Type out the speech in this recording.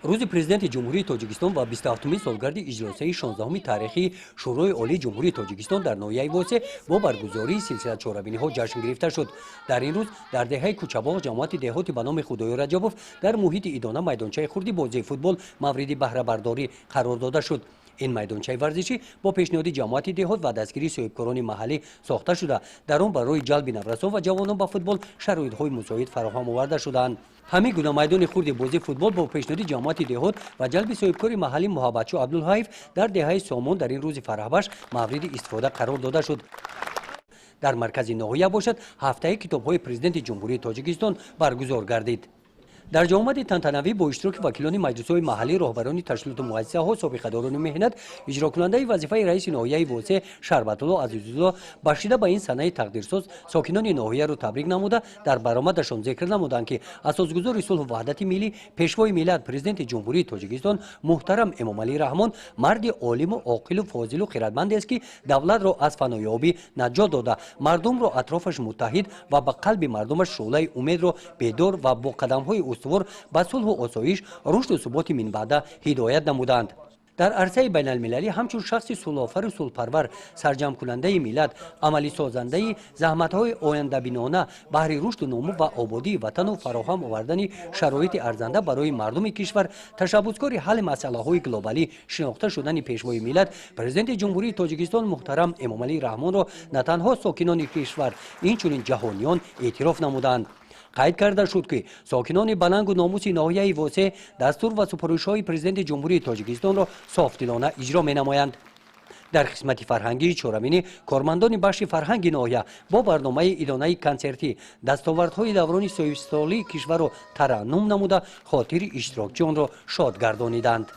روز پرزیدنت جمهوری تاجیکستان و 27 سالگرد اجراسایی 16 تاریخی شورای عالی جمهوری تاجیکستان در ناحیه واسه با برگزاری سلسله چهاربینی ها جشن گرفته شد. در این روز در دهه کوچه‌باغ جماعت دهاتی به نام خدای رجبوف در محیط ایدانه میدانچه خردی بازی فوتبال مورد بهره برداری قرار داده شد. این میدانچه ورزشی با پیشنهاد جماعت دهات و دستگیری صاحبکاران محلی ساخته شده. در آن برای جلب نوسان و جوانان به فوتبال شرایط‌های مساعد فراهم آورده شدند. همه گونه میدان خرد بازی فوتبال با پیشنهاد جماعت دهات و جلب صاحبکار محلی محبتشو عبدالحیف در دهه سوم در این روز فرحبخش مورد استفاده قرار داده شد. در مرکز ناحیه باشد هفته کتاب‌های پرزیدنت جمهوری تاجیکستان برگزار گردید. در جامعه تنتنوی با اشتراک وکیلان مجلس‌های محلی، رهبران تشکیلات مؤسسه‌ها، سابقه‌داران مهنت، اجرا کننده وظیفه رئیس ناحیه واسه شربت‌الله عزیزالله بخشیده به این صنایع تقدیرساز ساکنان ناحیه را تبریک نموده در برآمدشان ذکر نمودند که اساسگزار صلح و وحدت ملی، پیشوای ملت پرزیدنت جمهوری تاجیکستان محترم امامعلی رحمان مرد عالم و عاقل و فاضل و خردمند است که دولت را از فنایابی نجات داده، مردم را اطرافش متحد و به قلب مردمش شعله امید را بیدار و با قدم‌های استوار به صلح و آسایش، رشد و ثبات من بعد هدایت نمودند. در عرصه بین المللی همچون شخص صلح‌آفر و صلح‌پرور، سرجم کننده ملت، عملی سازنده زحمت‌های آینده بینانه بهر رشد و نمو و آبادی وطن و فراهم آوردن شرایط ارزنده برای مردم کشور، تشبثکار حل مسائل گلوبالی شناخته شدن پیشوای ملت پرزیدنت جمهوری تاجیکستان محترم امامعلی رحمان را نه تنها ساکنان کشور اینچنین جهانیان اعتراف نمودند. قید کرده شد که ساکنان بلنگ و ناموس ناحیه واسه دستور و سپارش‌های پرزیدنت جمهوری تاجیکستان را صافدلانه اجرا می‌نمایند. در قسمت فرهنگی چهارمینی کارمندان بخش فرهنگ ناحیه با برنامه ادانه کنسرتی دستاوردهای دوران 30 سالی کشور را ترنم نموده خاطر اشتراکچیان را شاد گردانیدند.